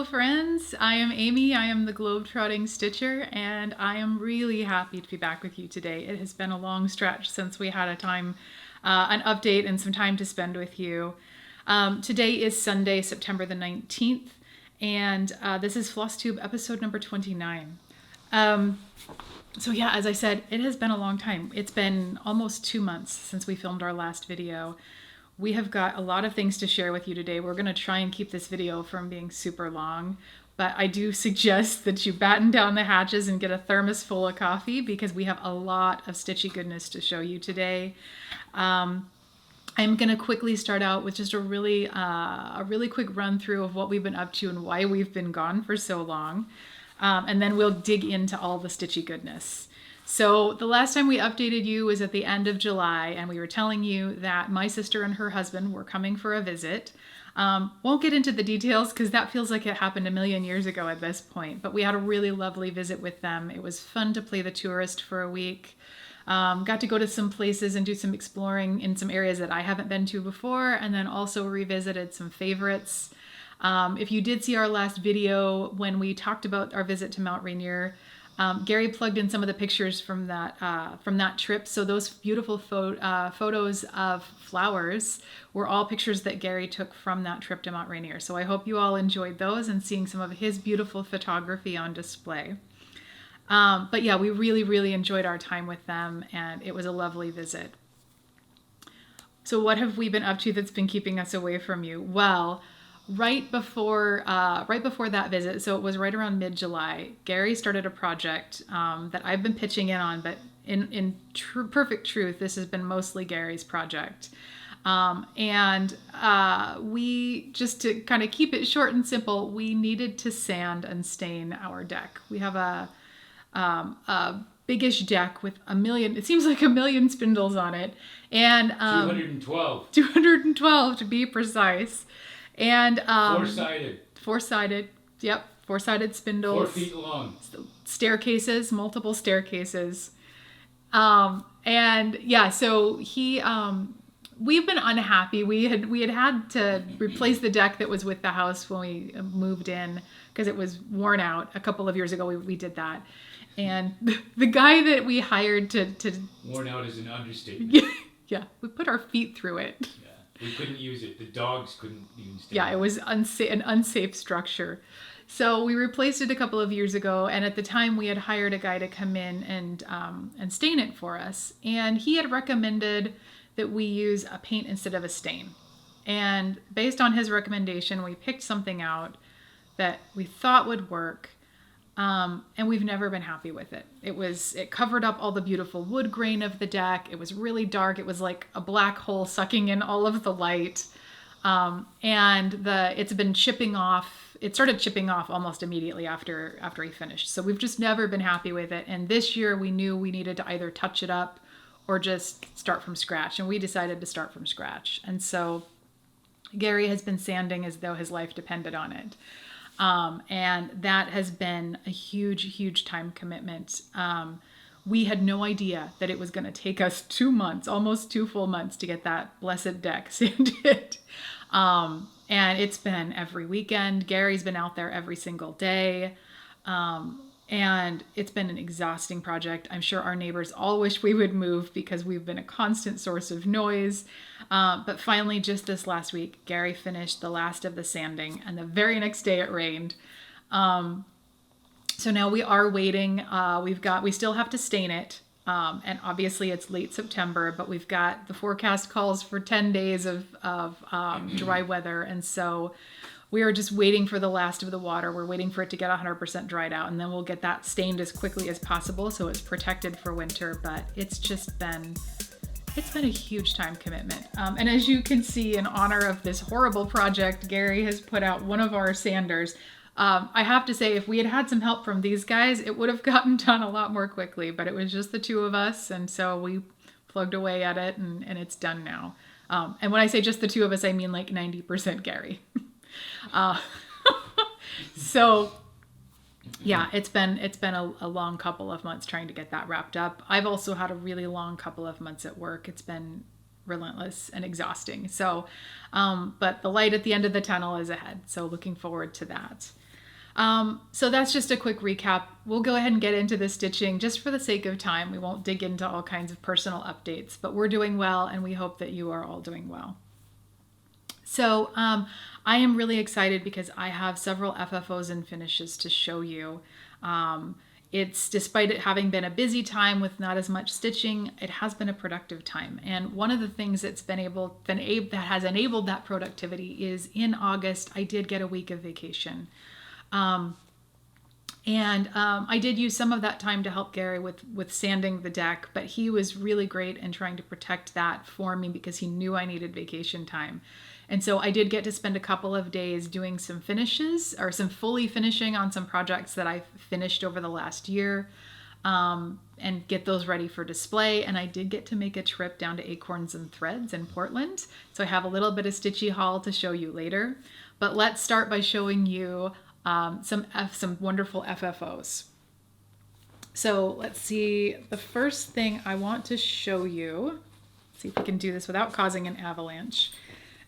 friends. I am Amy. I am the Globetrotting Stitcher, and I am really happy to be back with you today. It has been a long stretch since we had an update and some time to spend with you. Today is Sunday, September the 19th, and this is Flosstube episode number 29. So yeah, as I said, it has been a long time. It's been almost 2 months since we filmed our last video. We have got a lot of things to share with you today. We're going to try and keep this video from being super long, but I do suggest that you batten down the hatches and get a thermos full of coffee because we have a lot of stitchy goodness to show you today. I'm going to quickly start out with just a really quick run through of what we've been up to and why we've been gone for so long. And then we'll dig into all the stitchy goodness. So the last time we updated you was at the end of July, and we were telling you that my sister and her husband were coming for a visit. Won't get into the details because that feels like it happened a million years ago at this point, but we had a really lovely visit with them. It was fun to play the tourist for a week. Got to go to some places and do some exploring in some areas that I haven't been to before, and then also revisited some favorites. If you did see our last video when we talked about our visit to Mount Rainier, Gary plugged in some of the pictures from that trip. So those beautiful photos of flowers were all pictures that Gary took from that trip to Mount Rainier. So I hope you all enjoyed those and seeing some of his beautiful photography on display. But yeah, we really enjoyed our time with them, and it was a lovely visit. So what have we been up to that's been keeping us away from you? Well, right before that visit, so it was right around mid-July, Gary started a project that I've been pitching in on, but in perfect truth, this has been mostly Gary's project. We, just to kind of keep it short and simple, we needed to sand and stain our deck. We have a biggish deck with it seems like a million spindles on it, and 212 to be precise. And four-sided, yep, four-sided spindles. 4 feet long. Staircases, multiple staircases. And yeah, so we've been unhappy. We had to replace the deck that was with the house when we moved in because it was worn out. A couple of years ago, we did that. And the guy that we hired to worn out is an understatement. Yeah, we put our feet through it. Yeah. We couldn't use it. The dogs couldn't even stay. Yeah, it was an unsafe structure. So we replaced it a couple of years ago, and at the time we had hired a guy to come in and stain it for us. And he had recommended that we use a paint instead of a stain. And based on his recommendation, we picked something out that we thought would work. And we've never been happy with it. It covered up all the beautiful wood grain of the deck. It was really dark. It was like a black hole sucking in all of the light. It's been chipping off. It started chipping off almost immediately after he finished. So we've just never been happy with it. And this year we knew we needed to either touch it up or just start from scratch. And we decided to start from scratch. And so Gary has been sanding as though his life depended on it. And that has been a huge time commitment. We had no idea that it was going to take us 2 months, almost 2 full months to get that blessed deck sanded. And it's been every weekend. Gary's been out there every single day. And it's been an exhausting project. I'm sure our neighbors all wish we would move because we've been a constant source of noise. But finally, just this last week, Gary finished the last of the sanding, and the very next day it rained. So now we are waiting. We still have to stain it. And obviously it's late September, but we've got the forecast calls for 10 days of dry weather. And so we are just waiting for the last of the water. We're waiting for it to get 100% dried out, and then we'll get that stained as quickly as possible so it's protected for winter. But it's been a huge time commitment. And as you can see, in honor of this horrible project, Gary has put out one of our sanders. I have to say, if we had had some help from these guys, it would have gotten done a lot more quickly, but it was just the two of us, and so we plugged away at it, and it's done now. And when I say just the two of us, I mean like 90% Gary. So yeah, it's been a long couple of months trying to get that wrapped up. I've also had a really long couple of months at work. It's been relentless and exhausting. So, but the light at the end of the tunnel is ahead. So looking forward to that. So that's just a quick recap. We'll go ahead and get into the stitching just for the sake of time. We won't dig into all kinds of personal updates, but we're doing well and we hope that you are all doing well. So I am really excited because I have several FFOs and finishes to show you. It's despite it having been a busy time with not as much stitching, it has been a productive time. And one of the things that's that has enabled that productivity is in August, I did get a week of vacation. I did use some of that time to help Gary with sanding the deck, but he was really great in trying to protect that for me because he knew I needed vacation time. And so I did get to spend a couple of days doing some finishes or some fully finishing on some projects that I finished over the last year, and get those ready for display. And I did get to make a trip down to Acorns and Threads in Portland. So I have a little bit of stitchy haul to show you later. But let's start by showing you some wonderful FFOs. So let's see, the first thing I want to show you, see if we can do this without causing an avalanche,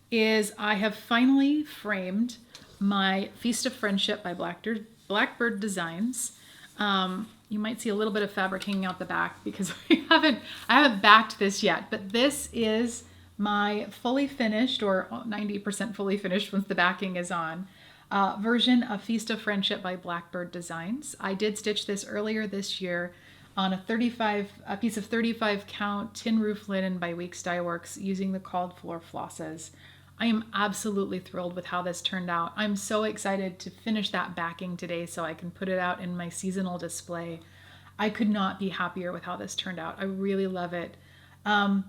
is I have finally framed my Feast of Friendship by Blackbird Designs. You might see a little bit of fabric hanging out the back because I haven't backed this yet, but this is my fully finished, or 90% fully finished once the backing is on, version of Feast of Friendship by Blackbird Designs. I did stitch this earlier this year on a piece of 35 count tin roof linen by Weeks Dye Works using the called for flosses. I am absolutely thrilled with how this turned out. I'm so excited to finish that backing today so I can put it out in my seasonal display. I could not be happier with how this turned out. I really love it. Not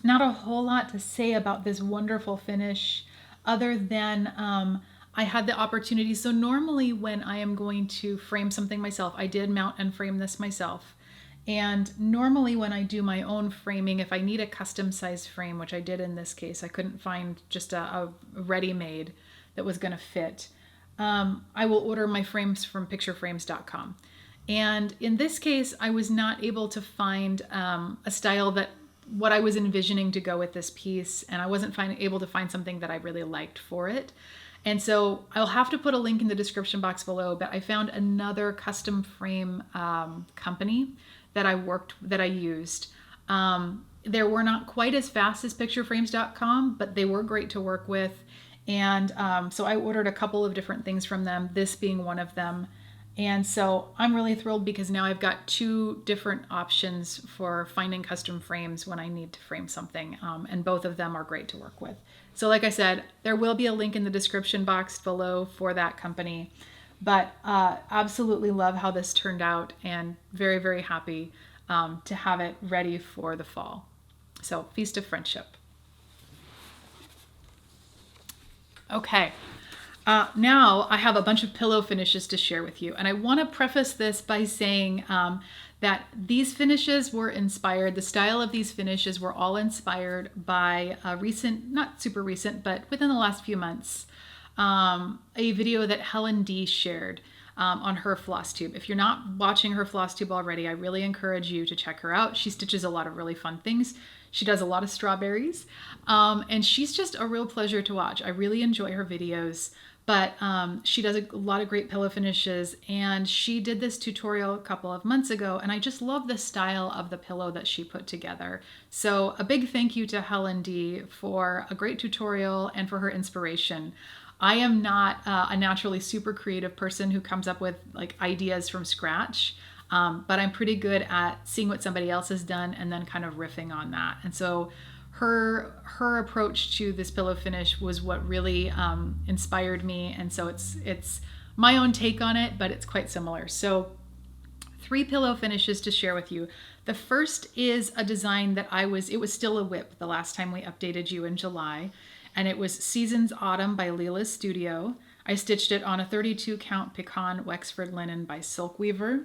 a whole lot to say about this wonderful finish other than I had the opportunity. So normally when I am going to frame something myself, I did mount and frame this myself. And normally when I do my own framing, if I need a custom size frame, which I did in this case, I couldn't find just a ready-made that was going to fit. I will order my frames from pictureframes.com. And in this case, I was not able to find a style that what I was envisioning to go with this piece, and I wasn't able to find something that I really liked for it. And so I'll have to put a link in the description box below, but I found another custom frame company that I used. They were not quite as fast as pictureframes.com, but they were great to work with. And so I ordered a couple of different things from them, this being one of them. And so I'm really thrilled because now I've got two different options for finding custom frames when I need to frame something. And both of them are great to work with. So like I said, there will be a link in the description box below for that company. But absolutely love how this turned out and very, very happy to have it ready for the fall. So Feast of Friendship. Okay, now I have a bunch of pillow finishes to share with you. And I want to preface this by saying that these finishes were inspired, the style of these finishes were all inspired by a recent, not super recent, but within the last few months, a video that Helen D shared on her Flosstube. If you're not watching her Flosstube already, I really encourage you to check her out. She stitches a lot of really fun things. She does a lot of strawberries, and she's just a real pleasure to watch. I really enjoy her videos, but she does a lot of great pillow finishes, and she did this tutorial a couple of months ago, and I just love the style of the pillow that she put together. So a big thank you to Helen D for a great tutorial and for her inspiration. I am not a naturally super creative person who comes up with like ideas from scratch, but I'm pretty good at seeing what somebody else has done and then kind of riffing on that. And so her approach to this pillow finish was what really inspired me. And so it's my own take on it, but it's quite similar. So 3 pillow finishes to share with you. The first is a design that it was still a whip the last time we updated you in July. And it was Seasons Autumn by Leela's Studio. I stitched it on a 32 count pecan Wexford linen by Silk Weaver.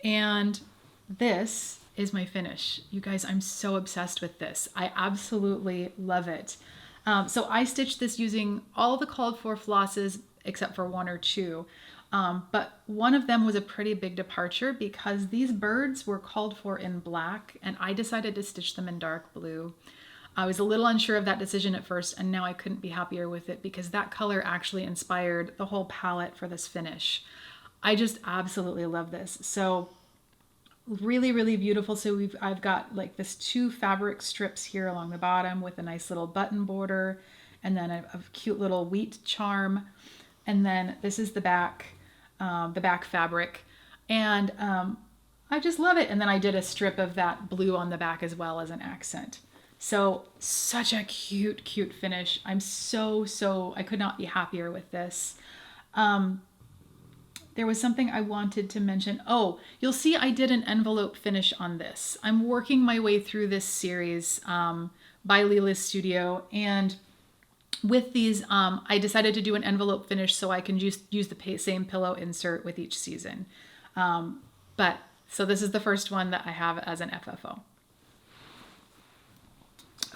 And this is my finish. You guys, I'm so obsessed with this. I absolutely love it. So I stitched this using all the called for flosses except for 1 or 2. But one of them was a pretty big departure because these birds were called for in black and I decided to stitch them in dark blue. I was a little unsure of that decision at first, and now I couldn't be happier with it because that color actually inspired the whole palette for this finish. I just absolutely love this. So really, really beautiful. So I've got like this 2 fabric strips here along the bottom with a nice little button border, and then a cute little wheat charm. And then this is the back fabric. And I just love it. And then I did a strip of that blue on the back as well as an accent. So such a cute, cute finish. I'm I could not be happier with this. There was something I wanted to mention. Oh, you'll see I did an envelope finish on this. I'm working my way through this series by Leela's Studio, and with these, I decided to do an envelope finish so I can just use the same pillow insert with each season. So this is the first one that I have as an FFO.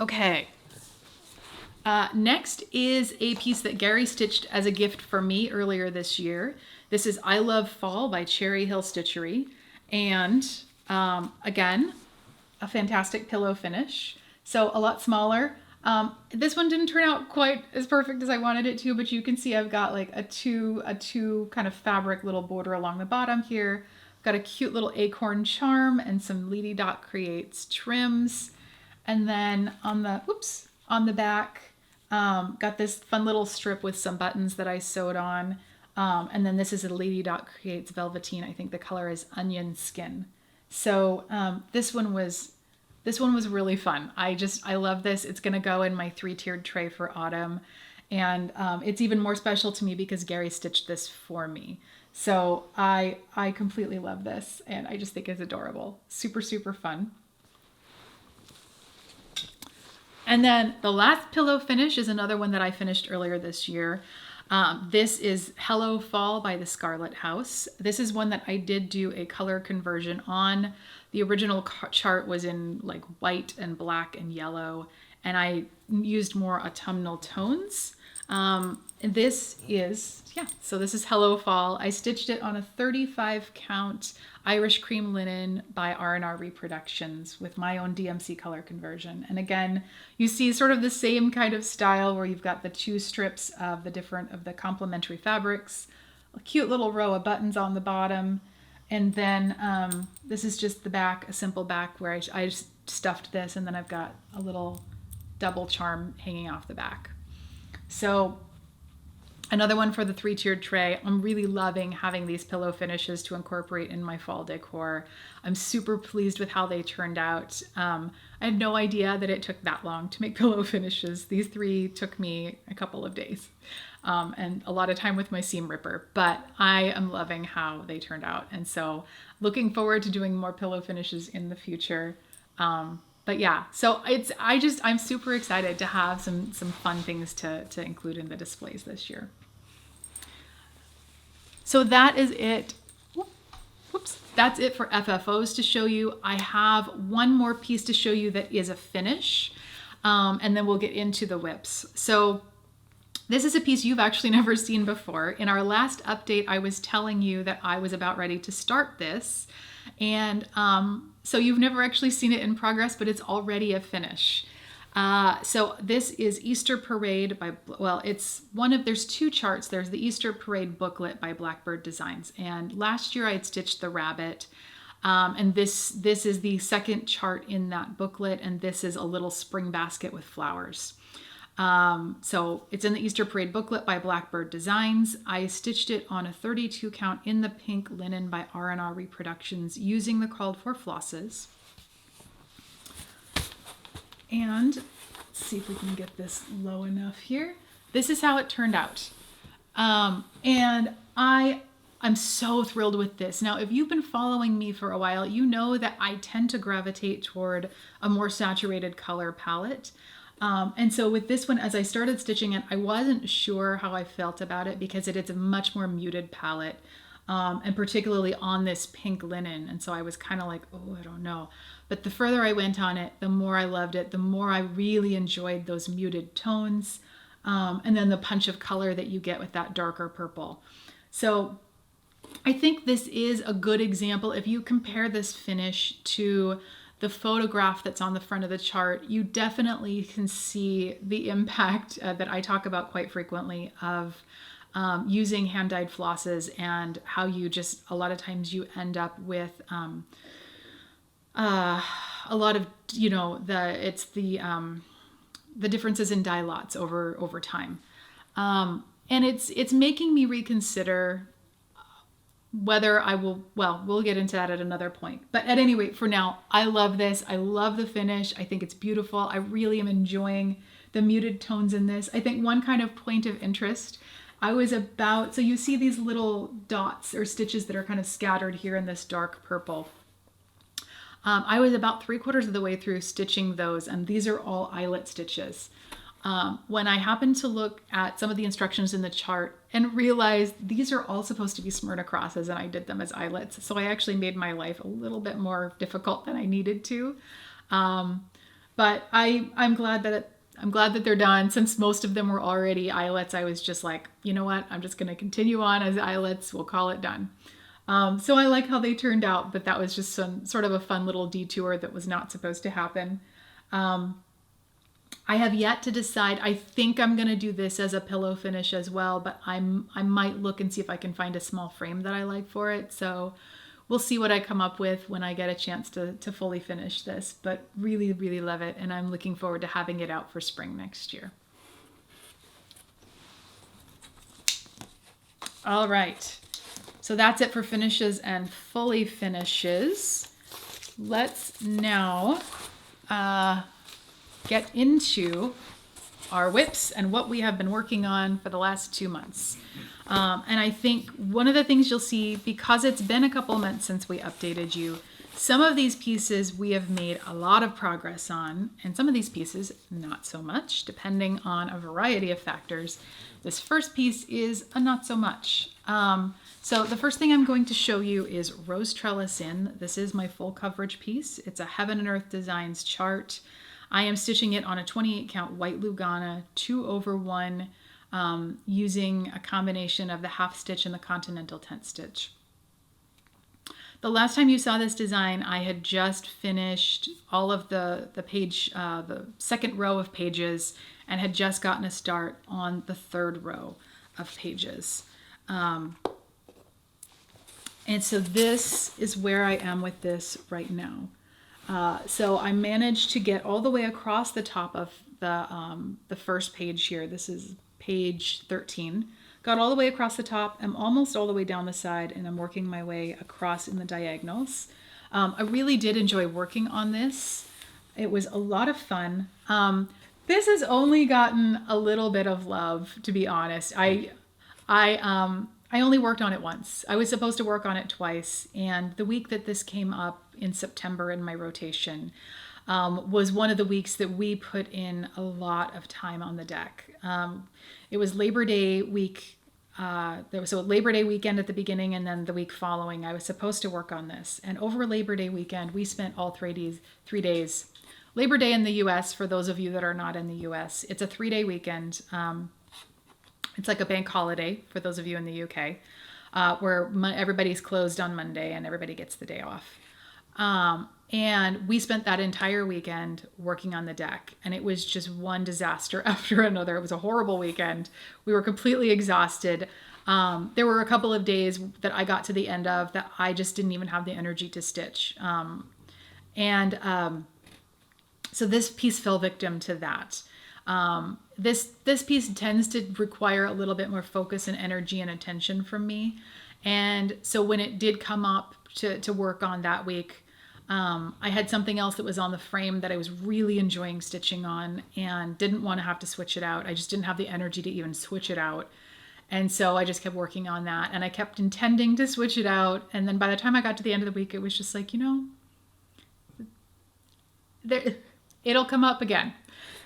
Okay. Next is a piece that Gary stitched as a gift for me earlier this year. This is I Love Fall by Cherry Hill Stitchery. And again, a fantastic pillow finish. So a lot smaller. This one didn't turn out quite as perfect as I wanted it to, but you can see I've got like a two kind of fabric little border along the bottom here. I've got a cute little acorn charm and some Lady Dot Creates trims. And then on the back, got this fun little strip with some buttons that I sewed on. And then this is a Lady Dot Creates velveteen. I think the color is onion skin. So this one was really fun. I love this. It's going to go in my 3-tiered tray for autumn. And it's even more special to me because Gary stitched this for me. So I completely love this, and I just think it's adorable. Super, super fun. And then the last pillow finish is another one that I finished earlier this year. This is Hello Fall by the Scarlet House. This is one that I did do a color conversion on. The original chart was in like white and black and yellow, and I used more autumnal tones. This is Hello Fall. I stitched it on a 35 count Irish cream linen by R&R Reproductions with my own DMC color conversion. And again, you see sort of the same kind of style where you've got the 2 strips of the complementary fabrics, a cute little row of buttons on the bottom. And then this is just the back, a simple back where I just stuffed this, and then I've got a little double charm hanging off the back. So another one for the 3-tiered tray. I'm really loving having these pillow finishes to incorporate in my fall decor. I'm super pleased with how they turned out. I had no idea that it took that long to make pillow finishes. These 3 took me a couple of days and a lot of time with my seam ripper, but I am loving how they turned out. And so looking forward to doing more pillow finishes in the future. But yeah, so I'm super excited to have some fun things to include in the displays this year. So that is it. That's it for FFOs to show you. I have one more piece to show you that is a finish, and then we'll get into the whips. So this is a piece you've actually never seen before. In our last update, I was telling you that I was about ready to start this, and so you've never actually seen it in progress, but it's already a finish. So this is Easter Parade by, there's 2 charts. There's the Easter Parade booklet by Blackbird Designs. And last year I had stitched the rabbit. And this is the second chart in that booklet. And this is a little spring basket with flowers. So it's in the Easter Parade booklet by Blackbird Designs. I stitched it on a 32 count in the pink linen by R&R Reproductions using the called for flosses. And let's see if we can get this low enough here. This is how it turned out. And I'm so thrilled with this. Now, if you've been following me for a while, you know that I tend to gravitate toward a more saturated color palette. And so with this one, as I started stitching it, I wasn't sure how I felt about it because it is a much more muted palette, and particularly on this pink linen. And so I was kind of like, oh, I don't know. But the further I went on it, the more I loved it, the more I really enjoyed those muted tones, and then the punch of color that you get with that darker purple. So I think this is a good example. If you compare this finish to the photograph that's on the front of the chart, you definitely can see the impact that I talk about quite frequently of using hand-dyed flosses, and how you just, a lot of times you end up with a lot of, the differences in dye lots over time. And it's making me reconsider whether I will, well, we'll get into that at another point. But at any rate, for now, I love this. I love the finish. I think it's beautiful. I really am enjoying the muted tones in this. I think one kind of point of interest, so you see these little dots or stitches that are kind of scattered here in this dark purple. I was about 3/4 of the way through stitching those, and these are all eyelet stitches. When I happened to look at some of the instructions in the chart and realized these are all supposed to be Smyrna crosses, and I did them as eyelets. So I actually made my life a little bit more difficult than I needed to. But I'm glad that they're done. Since most of them were already eyelets, I was just like, you know what? I'm just going to continue on as eyelets. We'll call it done. So I like how they turned out, but that was just some sort of a fun little detour that was not supposed to happen. I have yet to decide. I think I'm going to do this as a pillow finish as well, but I might look and see if I can find a small frame that I like for it. So we'll see what I come up with when I get a chance to fully finish this, but really, really love it. And I'm looking forward to having it out for spring next year. All right. So that's it for finishes and fully finishes. Let's now get into our whips and what we have been working on for the last 2 months. And I think one of the things you'll see, because it's been a couple months since we updated you, some of these pieces we have made a lot of progress on, and some of these pieces not so much, depending on a variety of factors. This first piece is a not so much. So the first thing I'm going to show you is Rose Trellis In. This is my full coverage piece. It's a Heaven and Earth Designs chart. I am stitching it on a 28 count white Lugana 2/1 using a combination of the half stitch and the continental tent stitch. The last time you saw this design, I had just finished all of the second row of pages, and had just gotten a start on the third row of pages. And so this is where I am with this right now. So I managed to get all the way across the top of the first page here. This is page 13. Got all the way across the top. I'm almost all the way down the side, and I'm working my way across in the diagonals. I really did enjoy working on this. It was a lot of fun. This has only gotten a little bit of love, to be honest. I only worked on it once. I was supposed to work on it twice, and the week that this came up in September in my rotation was one of the weeks that we put in a lot of time on the deck. It was Labor Day week. There was a Labor Day weekend at the beginning, and then the week following I was supposed to work on this. And over Labor Day weekend, we spent all 3 days. Labor Day in the US, for those of you that are not in the US, it's a 3-day weekend. It's like a bank holiday for those of you in the UK, where everybody's closed on Monday and everybody gets the day off. And we spent that entire weekend working on the deck, and it was just one disaster after another. It was a horrible weekend. We were completely exhausted. There were a couple of days that I got to the end of that I just didn't even have the energy to stitch. So this piece fell victim to that. This piece tends to require a little bit more focus and energy and attention from me. And so when it did come up to work on that week, I had something else that was on the frame that I was really enjoying stitching on and didn't want to have to switch it out. I just didn't have the energy to even switch it out. And so I just kept working on that, and I kept intending to switch it out. And then by the time I got to the end of the week, it was just like, it'll come up again.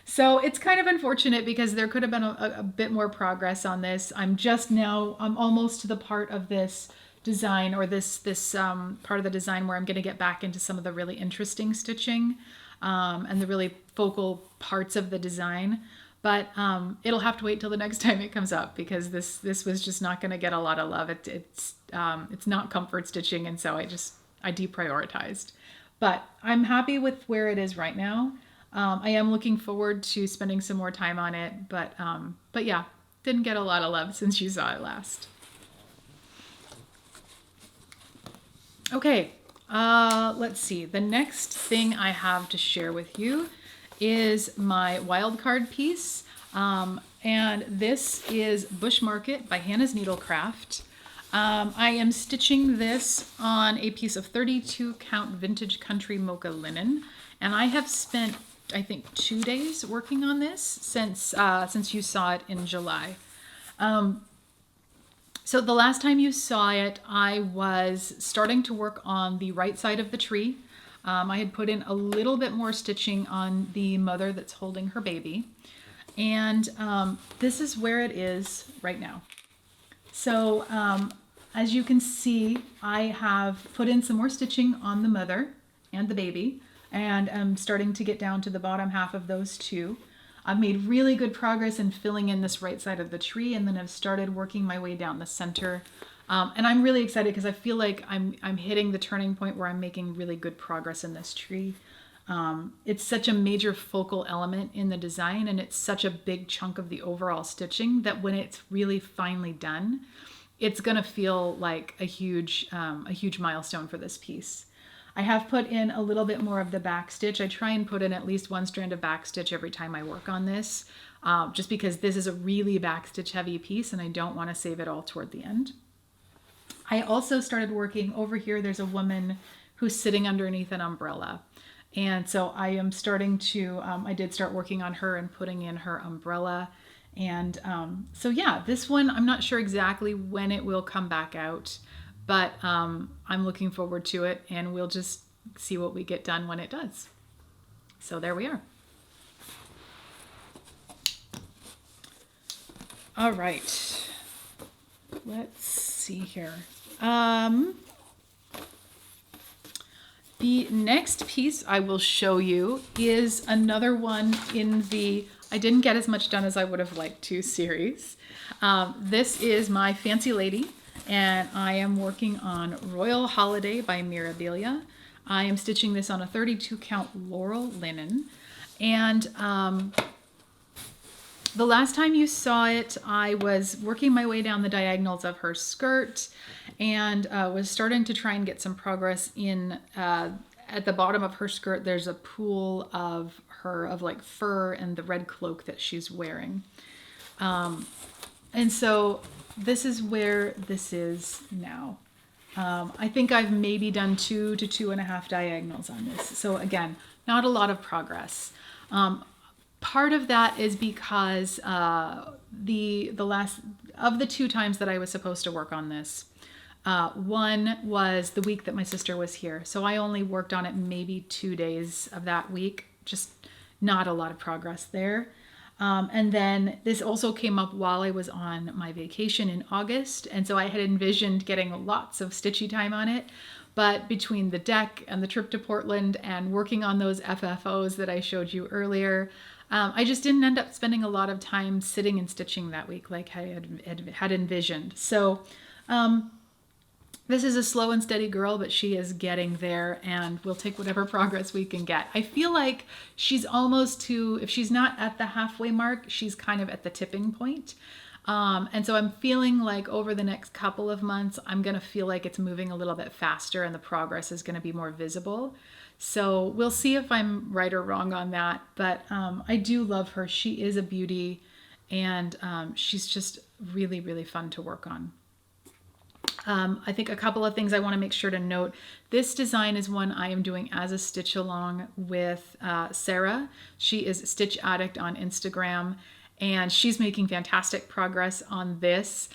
So it's kind of unfortunate because there could have been a bit more progress on this. I'm almost to the part of this design, or this part of the design where I'm going to get back into some of the really interesting stitching and the really focal parts of the design. But it'll have to wait till the next time it comes up, because this was just not going to get a lot of love. It's not comfort stitching, and so I deprioritized. But I'm happy with where it is right now. I am looking forward to spending some more time on it, but yeah, didn't get a lot of love since you saw it last. Okay, let's see. The next thing I have to share with you is my wildcard piece. And this is Busch Market by Hannah's Needlecraft. I am stitching this on a piece of 32 count vintage country mocha linen. And I have spent, I think, 2 days working on this since you saw it in July. So the last time you saw it, I was starting to work on the right side of the tree. I had put in a little bit more stitching on the mother that's holding her baby. And this is where it is right now. So as you can see, I have put in some more stitching on the mother and the baby, and I'm starting to get down to the bottom half of those two. I've made really good progress in filling in this right side of the tree, and then I've started working my way down the center. And I'm really excited because I feel like I'm hitting the turning point where I'm making really good progress in this tree. It's such a major focal element in the design, and it's such a big chunk of the overall stitching that when it's really finally done, it's gonna feel like a huge milestone for this piece. I have put in a little bit more of the back stitch. I try and put in at least one strand of back stitch every time I work on this, just because this is a really back stitch heavy piece and I don't want to save it all toward the end. I also started working over here. There's a woman who's sitting underneath an umbrella. And so I am starting to, I did start working on her and putting in her umbrella. And so yeah, this one, I'm not sure exactly when it will come back out, but I'm looking forward to it, and we'll just see what we get done when it does. So there we are. All right, let's see here. The next piece I will show you is another one in the I didn't get as much done as I would have liked to series. This is my Fancy Lady, and I am working on Royal Holiday by Mirabilia. I am stitching this on a 32 count Laurel linen, and the last time you saw it, I was working my way down the diagonals of her skirt and was starting to try and get some progress in, at the bottom of her skirt, there's a pool of like fur and the red cloak that she's wearing. And so this is where this is now. I think I've maybe done 2 to 2.5 diagonals on this. So again, not a lot of progress. Part of that is because the last of the 2 times that I was supposed to work on this, one was the week that my sister was here. So I only worked on it maybe 2 days of that week, just not a lot of progress there. And then this also came up while I was on my vacation in August. And so I had envisioned getting lots of stitchy time on it. But between the deck and the trip to Portland and working on those FFOs that I showed you earlier, I just didn't end up spending a lot of time sitting and stitching that week like I had envisioned. So this is a slow and steady girl, but she is getting there, and we'll take whatever progress we can get. I feel like she's almost to, if she's not at the halfway mark, she's kind of at the tipping point. And so I'm feeling like over the next couple of months, I'm going to feel like it's moving a little bit faster and the progress is going to be more visible. So we'll see if I'm right or wrong on that. But I do love her. She is a beauty, and she's just really, really fun to work on. I think a couple of things I want to make sure to note. This design is one I am doing as a stitch along with Sarah. She is Stitch Addict on Instagram, and she's making fantastic progress on this.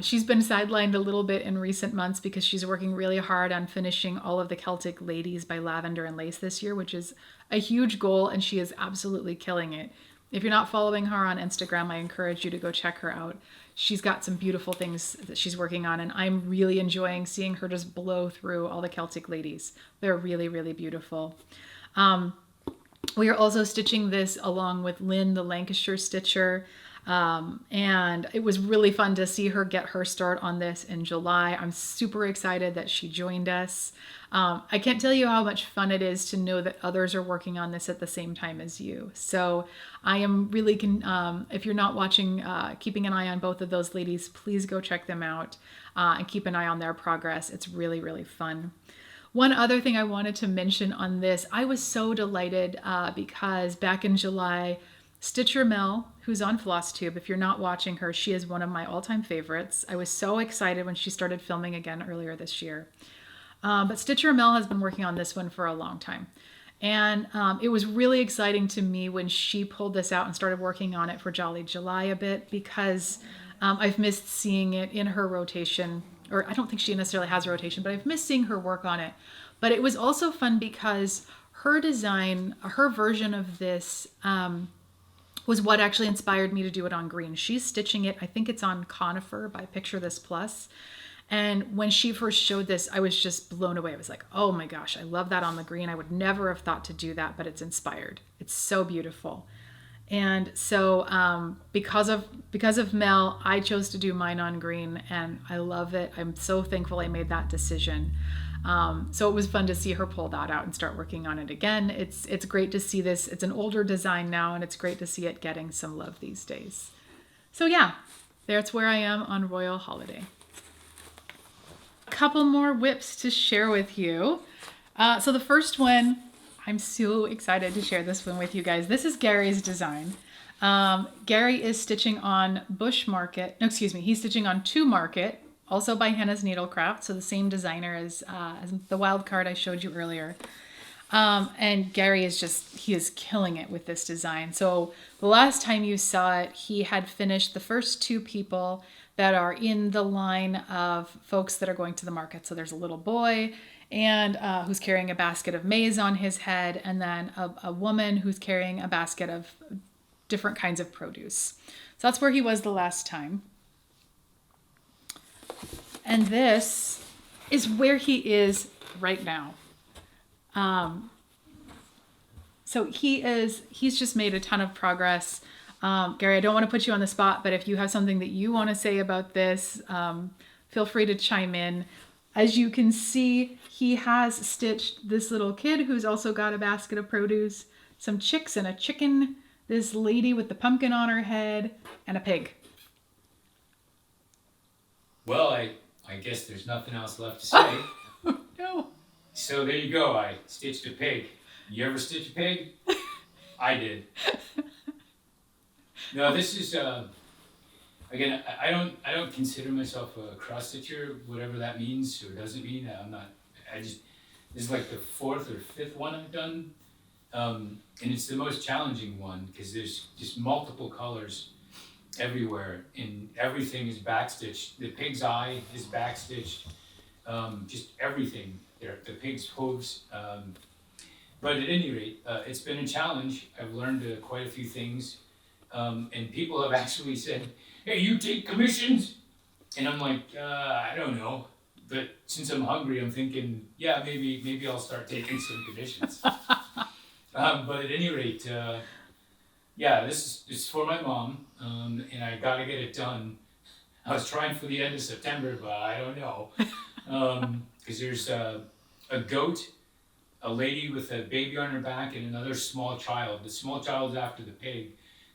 She's been sidelined a little bit in recent months because she's working really hard on finishing all of the Celtic Ladies by Lavender and Lace this year, which is a huge goal, and she is absolutely killing it. If you're not following her on Instagram, I encourage you to go check her out. She's got some beautiful things that she's working on, and I'm really enjoying seeing her just blow through all the Celtic Ladies. They're really, really beautiful. We are also stitching this along with Lynn, the Lancashire stitcher. And it was really fun to see her get her start on this in July. I'm super excited that she joined us. I can't tell you how much fun it is to know that others are working on this at the same time as you. So I am really, if you're not watching, keeping an eye on both of those ladies, please go check them out and keep an eye on their progress. It's really, really fun. One other thing I wanted to mention on this, I was so delighted because back in July, Stitcher Mel, who's on Flosstube, if you're not watching her, she is one of my all-time favorites. I was so excited when she started filming again earlier this year. But Stitcher Mel has been working on this one for a long time. And it was really exciting to me when she pulled this out and started working on it for Jolly July a bit, because I've missed seeing it in her rotation, or I don't think she necessarily has a rotation, but I've missed seeing her work on it. But it was also fun because her design, her version of this was what actually inspired me to do it on green. She's stitching it, I think it's on Conifer by Picture This Plus. And when she first showed this, I was just blown away. I was like, oh my gosh, I love that on the green. I would never have thought to do that, but it's inspired. It's so beautiful. And so because of Mel, I chose to do mine on green, and I love it. I'm so thankful I made that decision. So it was fun to see her pull that out and start working on it again. It's great to see this. It's an older design now, and it's great to see it getting some love these days. So yeah, that's where I am on Royal Holiday. Couple more whips to share with you. So the first one, I'm so excited to share this one with you guys. This is Gary's design. Gary is stitching on Busch Market. No, excuse me. He's stitching on To Market, also by Hannah's Needlecraft. So the same designer as the wild card I showed you earlier. And Gary is he is killing it with this design. So the last time you saw it, he had finished the first 2 people that are in the line of folks that are going to the market. So there's a little boy and who's carrying a basket of maize on his head, and then a woman who's carrying a basket of different kinds of produce. So that's where he was the last time. And this is where he is right now. So he's just made a ton of progress. Gary, I don't want to put you on the spot, but if you have something that you want to say about this, feel free to chime in. As you can see, he has stitched this little kid who's also got a basket of produce, some chicks and a chicken, this lady with the pumpkin on her head, and a pig. Well, I guess there's nothing else left to say. No. So there you go. I stitched a pig. You ever stitch a pig? I did. No, this is again. I don't consider myself a cross stitcher, whatever that means or doesn't mean. I'm not. This is like the 4th or 5th one I've done, and it's the most challenging one because there's just multiple colors everywhere, and everything is backstitched. The pig's eye is backstitched. Just everything. The pig's hooves. But at any rate, it's been a challenge. I've learned quite a few things. And people have actually said, hey, you take commissions? And I'm like, I don't know. But since I'm hungry, I'm thinking, yeah, maybe I'll start taking some commissions. But at any rate, yeah, this is for my mom, and I got to get it done. I was trying for the end of September, but I don't know. Because there's a goat, a lady with a baby on her back, and another small child. The small child's after the pig.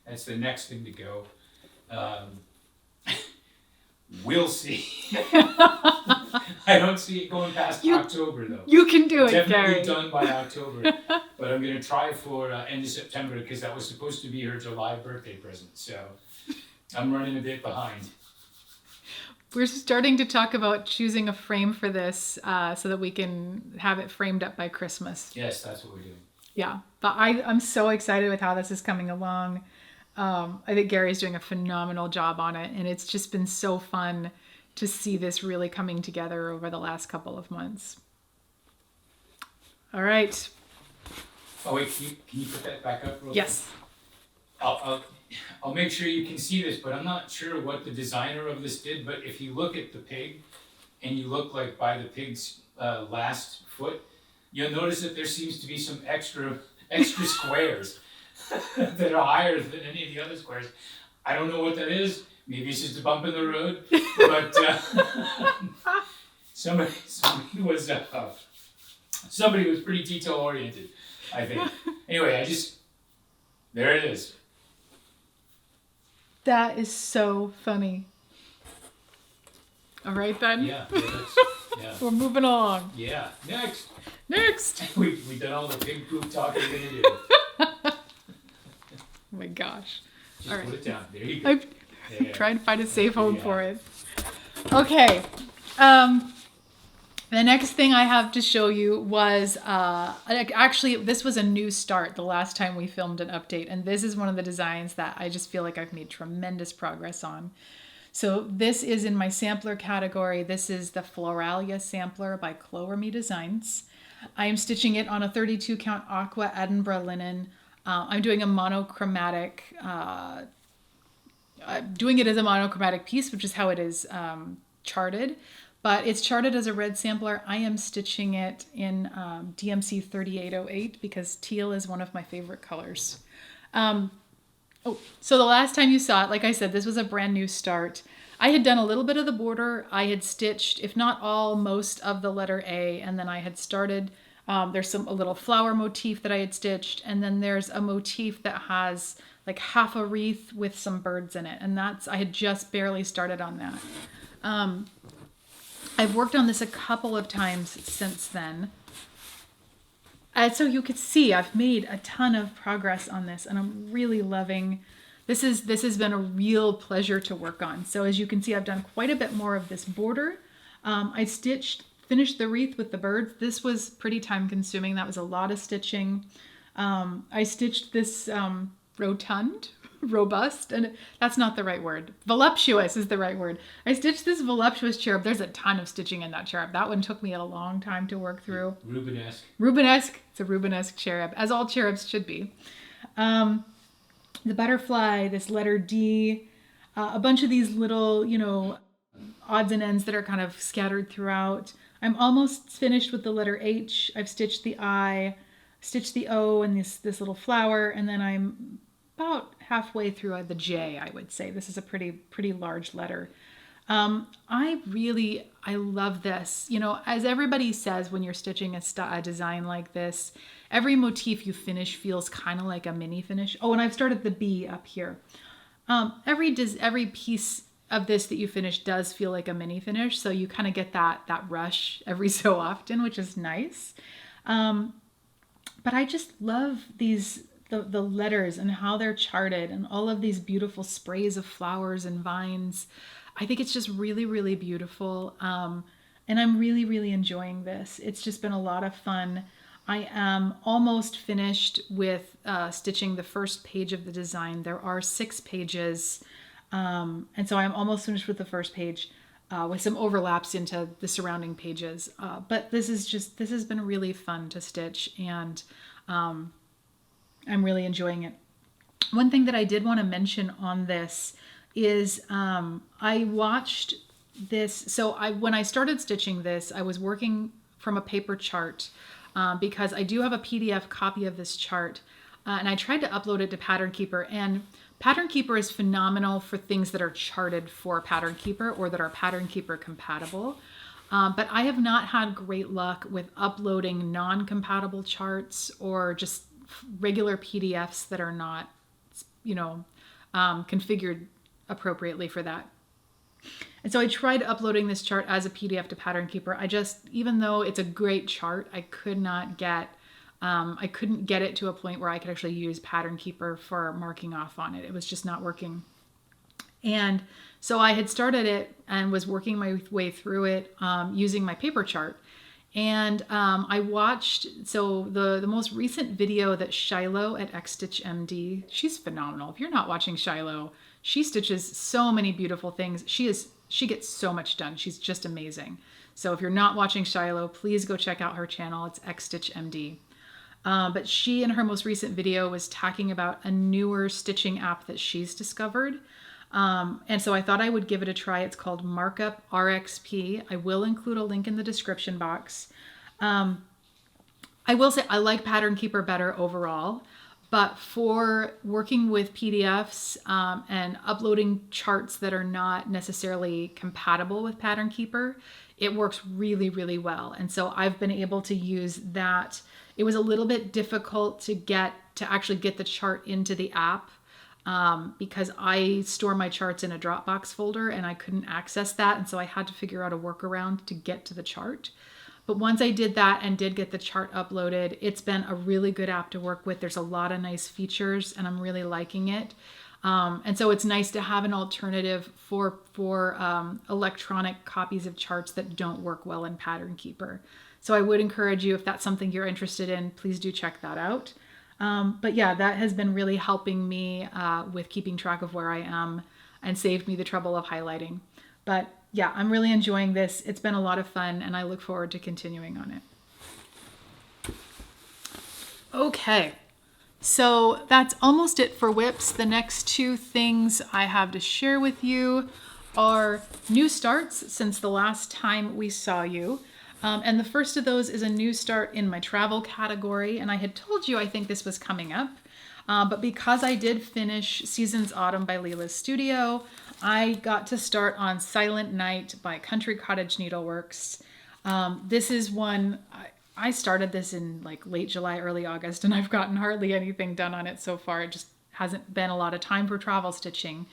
That's the next thing to go. We'll see. I don't see it going past October, though. You can do it, Definitely Gary. done by October. But I'm going to try for end of September because that was supposed to be her July birthday present. So I'm running a bit behind. We're starting to talk about choosing a frame for this so that we can have it framed up by Christmas. Yes, that's what we're doing. Yeah, but I'm so excited with how this is coming along. I think Gary's doing a phenomenal job on it, and it's just been so fun to see this really coming together over the last couple of months. All right. Oh wait, can you put that back up real quick? Yes. I'll make sure you can see this, but I'm not sure what the designer of this did. But if you look at the pig, and you look like by the pig's last foot, you'll notice that there seems to be some extra squares that are higher than any of the other squares. I don't know what that is. Maybe it's just a bump in the road. But somebody was pretty detail oriented, I think. Anyway, there it is. That is so funny. All right then. Yeah. We're moving along. Yeah. Next. We done all the pig poop talking we're gonna do. Oh my gosh. Just All right. put it down. There you go. I'm Yeah. trying to find a safe home for it. Okay. The next thing I have to show you was, actually, this was a new start the last time we filmed an update. And this is one of the designs that I just feel like I've made tremendous progress on. So this is in my sampler category. This is the Floralia sampler by Chloramy Designs. I am stitching it on a 32 count aqua Edinburgh linen. I'm doing a monochromatic, doing it as a monochromatic piece, which is how it is charted. But it's charted as a red sampler. I am stitching it in DMC 3808 because teal is one of my favorite colors. So the last time you saw it, like I said, this was a brand new start. I had done a little bit of the border. I had stitched, if not all, most of the letter A, and then I had started, there's a little flower motif that I had stitched, and then there's a motif that has like half a wreath with some birds in it, and I had just barely started on that. I've worked on this a couple of times since then. And so you could see I've made a ton of progress on this, and I'm really loving this. This has been a real pleasure to work on. So as you can see, I've done quite a bit more of this border. I finished the wreath with the birds. This was pretty time consuming. That was a lot of stitching. I stitched this robust, and that's not the right word. Voluptuous is the right word. I stitched this voluptuous cherub. There's a ton of stitching in that cherub. That one took me a long time to work through. Rubenesque. It's a Rubenesque cherub, as all cherubs should be. The butterfly, this letter D, a bunch of these little, odds and ends that are kind of scattered throughout. I'm almost finished with the letter H. I've stitched the I, stitched the O, and this little flower, and then I'm about halfway through the J, I would say. This is a pretty large letter. I love this. As everybody says when you're stitching a design like this, every motif you finish feels kind of like a mini finish. Oh, and I've started the B up here. Every piece of this that you finish does feel like a mini finish, so you kind of get that rush every so often, which is nice. But I just love the letters and how they're charted and all of these beautiful sprays of flowers and vines. I think it's just really, really beautiful. And I'm really, really enjoying this. It's just been a lot of fun. I am almost finished with stitching the first page of the design. There are 6 pages. And so I'm almost finished with the first page with some overlaps into the surrounding pages. But this has been really fun to stitch, and I'm really enjoying it. One thing that I did want to mention on this is I watched this. So when I started stitching this, I was working from a paper chart because I do have a PDF copy of this chart, and I tried to upload it to Pattern Keeper. And Pattern Keeper is phenomenal for things that are charted for Pattern Keeper or that are Pattern Keeper compatible. But I have not had great luck with uploading non-compatible charts or just regular PDFs that are not, configured appropriately for that. And so I tried uploading this chart as a PDF to Pattern Keeper. Even though it's a great chart, I couldn't get it to a point where I could actually use Pattern Keeper for marking off on it. It was just not working. And so I had started it and was working my way through it using my paper chart. And I watched, the most recent video that Shiloh at Xstitch MD, she's phenomenal. If you're not watching Shiloh, she stitches so many beautiful things. She gets so much done. She's just amazing. So if you're not watching Shiloh, please go check out her channel. It's Xstitch MD. But she, in her most recent video, was talking about a newer stitching app that she's discovered. And so I thought I would give it a try. It's called Markup RXP. I will include a link in the description box. I will say I like Pattern Keeper better overall, But for working with PDFs and uploading charts that are not necessarily compatible with Pattern Keeper, it works really, really well. And so I've been able to use that. It was a little bit difficult to actually get the chart into the app because I store my charts in a Dropbox folder and I couldn't access that. And so I had to figure out a workaround to get to the chart. But once I did that and did get the chart uploaded, it's been a really good app to work with. There's a lot of nice features and I'm really liking it. And so it's nice to have an alternative for electronic copies of charts that don't work well in Pattern Keeper. So I would encourage you, if that's something you're interested in, please do check that out. But yeah, that has been really helping me with keeping track of where I am and saved me the trouble of highlighting. But yeah, I'm really enjoying this. It's been a lot of fun and I look forward to continuing on it. Okay, so that's almost it for WIPs. The next two things I have to share with you are new starts since the last time we saw you. And the first of those is a new start in my travel category. And I had told you I think this was coming up. But because I did finish Seasons Autumn by Leela's Studio, I got to start on Silent Night by Country Cottage Needleworks. This is one, I started this in like late July, early August, and I've gotten hardly anything done on it so far. It just hasn't been a lot of time for travel stitching.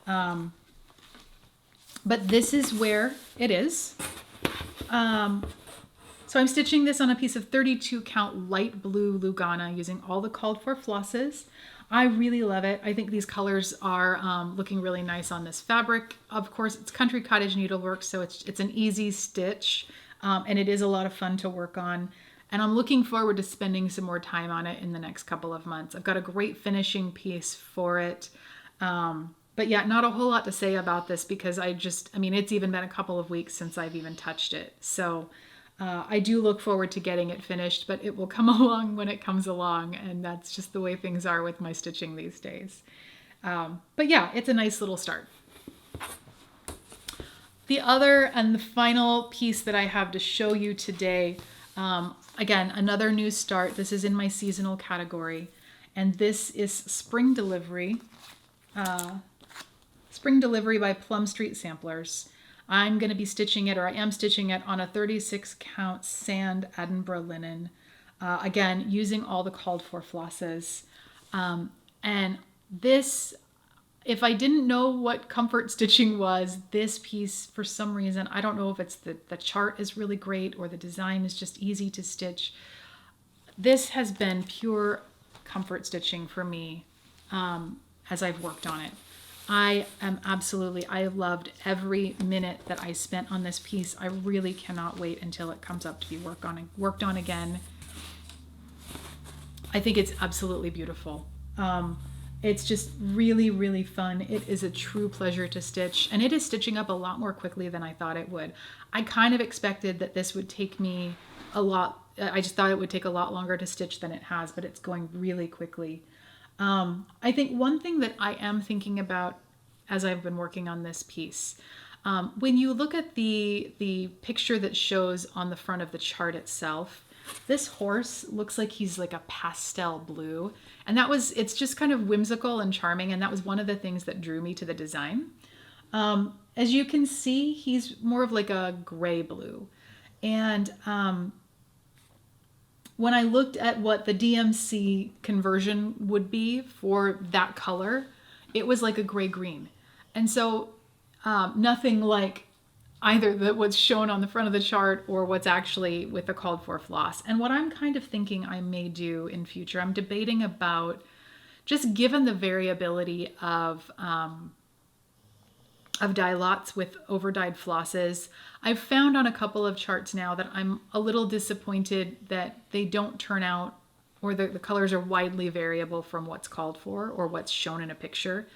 But this is where it is. So I'm stitching this on a piece of 32 count light blue Lugana using all the called for flosses. I really love it. I think these colors are looking really nice on this fabric. Of course, it's Country Cottage Needleworks, so it's an easy stitch, and it is a lot of fun to work on. And I'm looking forward to spending some more time on it in the next couple of months. I've got a great finishing piece for it. But yeah, not a whole lot to say about this because it's even been a couple of weeks since I've even touched it. So I do look forward to getting it finished, but it will come along when it comes along. And that's just the way things are with my stitching these days. But yeah, it's a nice little start. The other and the final piece that I have to show you today, again, another new start. This is in my seasonal category. And this is Spring Delivery. Spring Delivery by Plum Street Samplers. I'm going to be stitching it, or I am stitching it on a 36 count sand Edinburgh linen. Again, using all the called for flosses. And this, if I didn't know what comfort stitching was, this piece, for some reason, I don't know if it's the chart is really great or the design is just easy to stitch. This has been pure comfort stitching for me as I've worked on it. I loved every minute that I spent on this piece. I really cannot wait until it comes up to be worked on again. I think it's absolutely beautiful. It's just really, really fun. It is a true pleasure to stitch, and it is stitching up a lot more quickly than I thought it would. I kind of expected that this would take me I just thought it would take a lot longer to stitch than it has, but it's going really quickly. I think one thing that I am thinking about as I've been working on this piece, when you look at the picture that shows on the front of the chart itself, this horse looks like he's like a pastel blue, and it's just kind of whimsical and charming, and that was one of the things that drew me to the design. As you can see, he's more of like a gray blue, and when I looked at what the DMC conversion would be for that color, it was like a gray-green. And so nothing like either what's shown on the front of the chart or what's actually with the called for floss. And what I'm kind of thinking I may do in future, I'm debating about, just given the variability of dye lots with over-dyed flosses, I've found on a couple of charts now that I'm a little disappointed that they don't turn out, or the colors are widely variable from what's called for or what's shown in a picture.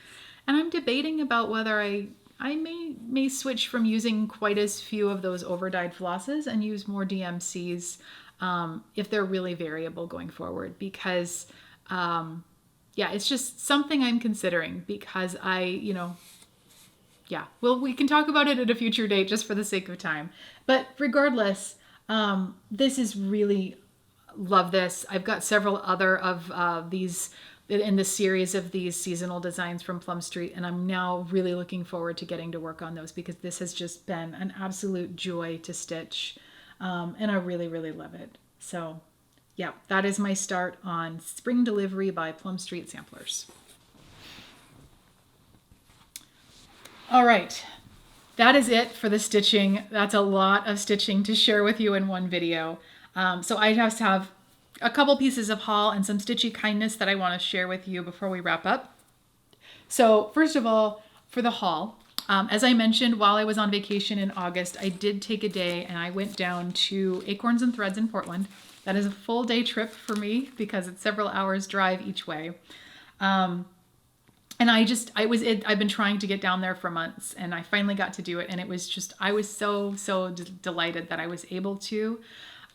And I'm debating about whether I may switch from using quite as few of those over-dyed flosses and use more DMCs if they're really variable going forward, because it's just something I'm considering, because we can talk about it at a future date just for the sake of time. But regardless, this is really Love this. I've got several other of these in the series of these seasonal designs from Plum Street, and I'm now really looking forward to getting to work on those because this has just been an absolute joy to stitch, and I really, really love it. So yeah, that is my start on Spring Delivery by Plum Street Samplers. All right, that is it for the stitching. That's a lot of stitching to share with you in one video. So I just have a couple pieces of haul and some stitchy kindness that I want to share with you before we wrap up. So first of all, for the haul, as I mentioned, while I was on vacation in August, I did take a day and I went down to Acorns and Threads in Portland. That is a full day trip for me because it's several hours drive each way. And I've been trying to get down there for months and I finally got to do it. And it was just, I was so delighted that I was able to.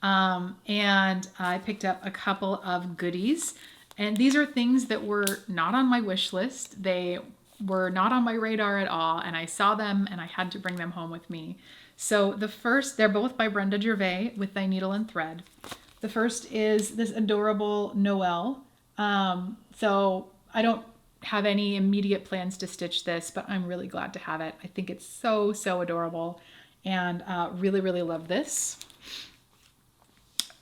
And I picked up a couple of goodies, and these are things that were not on my wish list. They were not on my radar at all, and I saw them and I had to bring them home with me. So the first, they're both by Brenda Gervais with Thy Needle and Thread. The first is this adorable Noelle. So I don't have any immediate plans to stitch this, but I'm really glad to have it. I think it's so adorable, and really, really love this.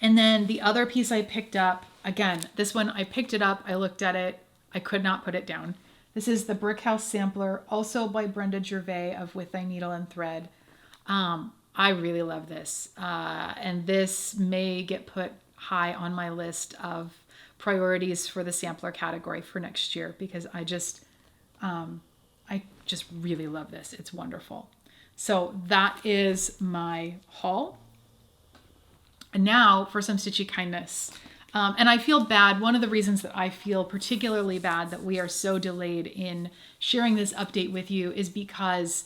And then the other piece I picked up, again, this one I picked it up, I looked at it, I could not put it down. This is the Brick House Sampler, also by Brenda Gervais of With Thy Needle and Thread. I really love this, and this may get put high on my list of priorities for the sampler category for next year because I just really love this. It's wonderful. So that is my haul. And now for some stitchy kindness. And I feel bad. One of the reasons that I feel particularly bad that we are so delayed in sharing this update with you is because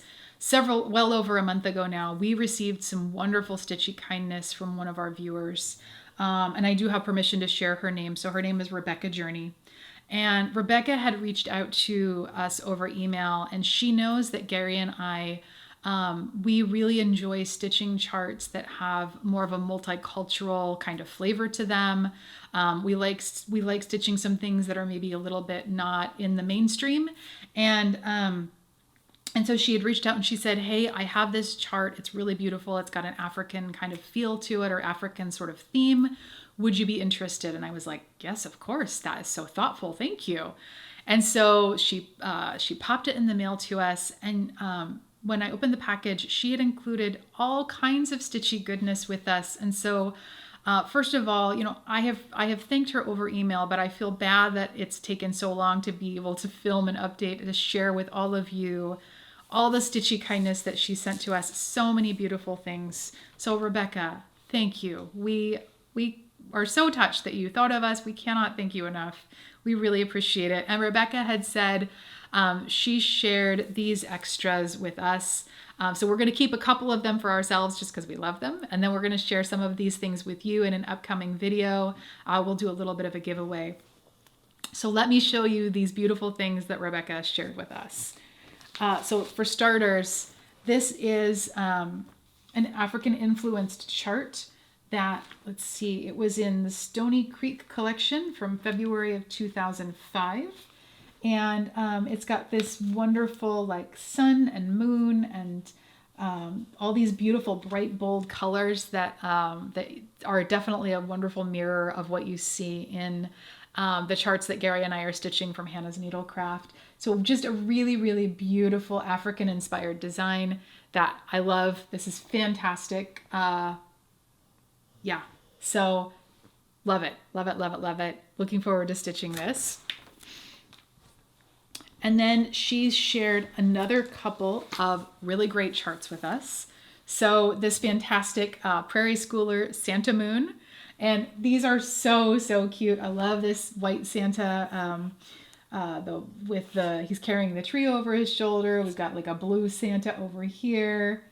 well over a month ago now, we received some wonderful stitchy kindness from one of our viewers. And I do have permission to share her name. So her name is Rebecca Journey. And Rebecca had reached out to us over email, and she knows that Gary and I we really enjoy stitching charts that have more of a multicultural kind of flavor to them. We like stitching some things that are maybe a little bit not in the mainstream. And so she had reached out and she said, hey, I have this chart. It's really beautiful. It's got an African kind of feel to it, or African sort of theme. Would you be interested? And I was like, yes, of course. That is so thoughtful. Thank you. And so she popped it in the mail to us, and when I opened the package, she had included all kinds of stitchy goodness with us. And so first of all, I have thanked her over email, but I feel bad that it's taken so long to be able to film an update to share with all of you all the stitchy kindness that she sent to us. So many beautiful things. So Rebecca, thank you. We are so touched that you thought of us. We cannot thank you enough. We really appreciate it. And Rebecca had said she shared these extras with us. So we're going to keep a couple of them for ourselves just because we love them. And then we're going to share some of these things with you in an upcoming video. We'll do a little bit of a giveaway. So let me show you these beautiful things that Rebecca shared with us. So for starters, this is an African influenced chart that, let's see, it was in the Stony Creek collection from February of 2005. And it's got this wonderful like sun and moon and all these beautiful bright bold colors that are definitely a wonderful mirror of what you see in the charts that Gary and I are stitching from Hannah's Needlecraft. So just a really, really beautiful African inspired design that I love. This is fantastic. Yeah, so love it, love it, love it, love it. Looking forward to stitching this. And then she shared another couple of really great charts with us. So this fantastic Prairie Schooler Santa Moon. And these are so, so cute. I love this white Santa he's carrying the tree over his shoulder. We've got like a blue Santa over here.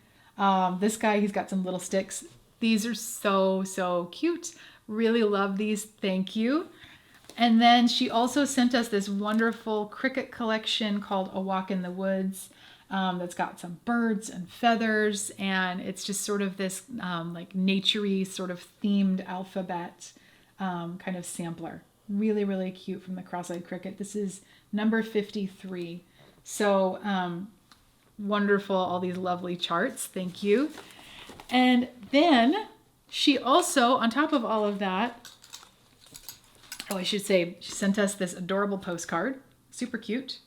This guy, he's got some little sticks. These are so, so cute. Really love these. Thank you. And then she also sent us this wonderful cricket collection called A Walk in the Woods that's got some birds and feathers, and it's just sort of this like naturey sort of themed alphabet. kind of sampler. Really, really cute from the Cross-Eyed Cricket. This is number 53. So wonderful, all these lovely charts. Thank you. And then she also, on top of all of that, I should say, she sent us this adorable postcard. Super cute.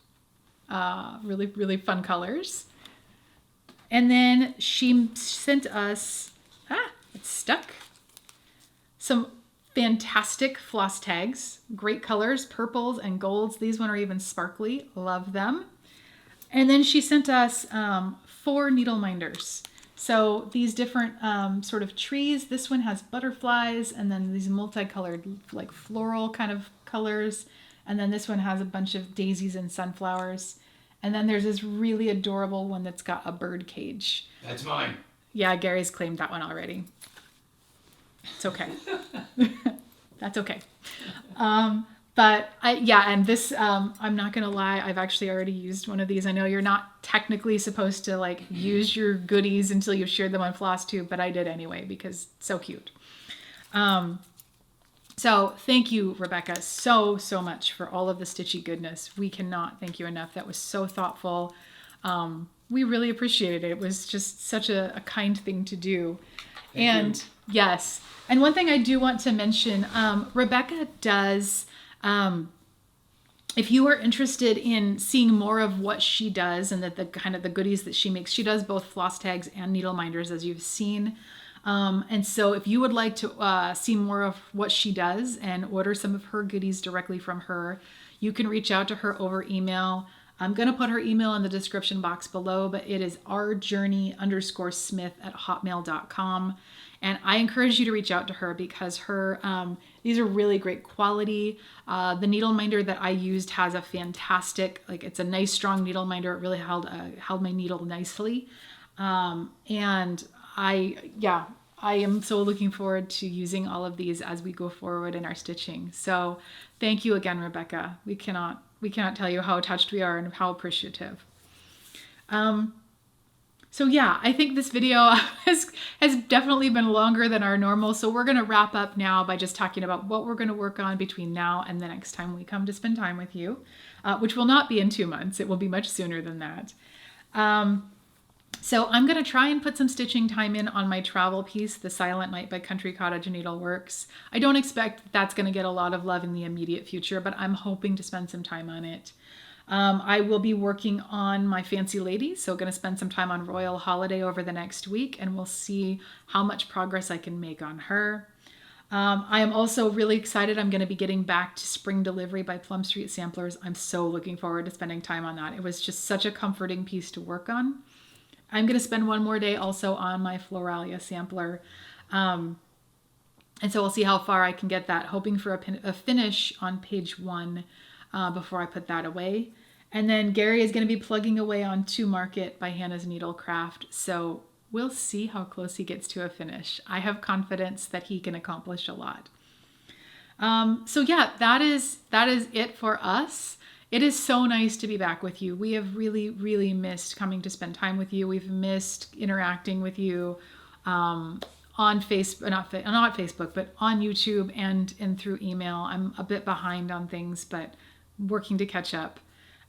Really, really fun colors. And then she sent us, it's stuck, some fantastic floss tags. Great colors, purples and golds. These one are even sparkly. Love them. And then she sent us 4 needle minders. So these different sort of trees. This one has butterflies, and then these multicolored, like floral kind of colors. And then this one has a bunch of daisies and sunflowers. And then there's this really adorable one that's got a bird cage. That's mine. Yeah, Gary's claimed that one already. It's okay. That's okay. But and this, I'm not going to lie, I've actually already used one of these. I know you're not technically supposed to like use your goodies until you've shared them on Flosstube, but I did anyway because it's so cute. So thank you, Rebecca, so much for all of the stitchy goodness. We cannot thank you enough. That was so thoughtful. We really appreciated it. It was just such a kind thing to do. Thank you. Yes. And one thing I do want to mention, Rebecca does, if you are interested in seeing more of what she does and that the kind of the goodies that she makes, she does both floss tags and needle minders, as you've seen. And so if you would like to see more of what she does and order some of her goodies directly from her, you can reach out to her over email. I'm going to put her email in the description box below, but it is rjourney_smith@hotmail.com. And I encourage you to reach out to her because her these are really great quality. The needle minder that I used has a fantastic, like it's a nice strong needle minder. It really held my needle nicely. And I am so looking forward to using all of these as we go forward in our stitching. So thank you again, Rebecca. We cannot tell you how touched we are and how appreciative. So yeah, I think this video has definitely been longer than our normal. So we're going to wrap up now by just talking about what we're going to work on between now and the next time we come to spend time with you, which will not be in 2 months. It will be much sooner than that. So I'm going to try and put some stitching time in on my travel piece, The Silent Night by Country Cottage Needleworks. I don't expect that's going to get a lot of love in the immediate future, but I'm hoping to spend some time on it. I will be working on my Fancy Lady, so going to spend some time on Royal Holiday over the next week, and we'll see how much progress I can make on her. I am also really excited. I'm going to be getting back to Spring Delivery by Plum Street Samplers. I'm so looking forward to spending time on that. It was just such a comforting piece to work on. I'm going to spend one more day also on my Floralia sampler. And so we'll see how far I can get that, hoping for a finish on page 1 before I put that away. And then Gary is going to be plugging away on To Market by Hannah's Needlecraft. So we'll see how close he gets to a finish. I have confidence that he can accomplish a lot. So yeah, that is it for us. It is so nice to be back with you. We have really, really missed coming to spend time with you. We've missed interacting with you on Facebook, not Facebook, but on YouTube and through email. I'm a bit behind on things, but working to catch up.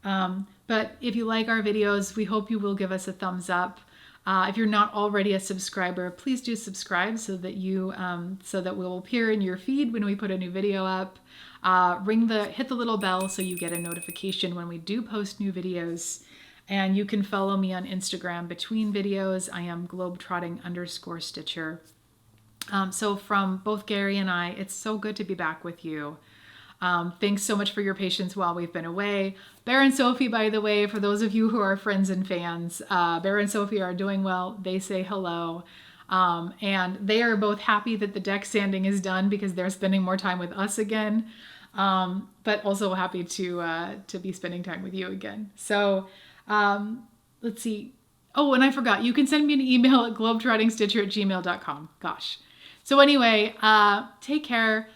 But if you like our videos, we hope you will give us a thumbs up. If you're not already a subscriber, please do subscribe so that we'll appear in your feed when we put a new video up. Hit the little bell so you get a notification when we do post new videos. And you can follow me on Instagram between videos. I am globetrotting_stitcher. So from both Gary and I, it's so good to be back with you. Thanks so much for your patience while we've been away. Bear and Sophie, by the way, for those of you who are friends and fans, Bear and Sophie are doing well. They say hello. And they are both happy that the deck sanding is done because they're spending more time with us again. But also happy to be spending time with you again. So let's see. Oh, and I forgot. You can send me an email at globetrottingstitcher@gmail.com. Gosh. So anyway, take care.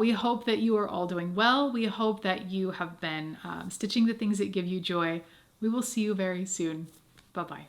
We hope that you are all doing well. We hope that you have been stitching the things that give you joy. We will see you very soon. Bye-bye.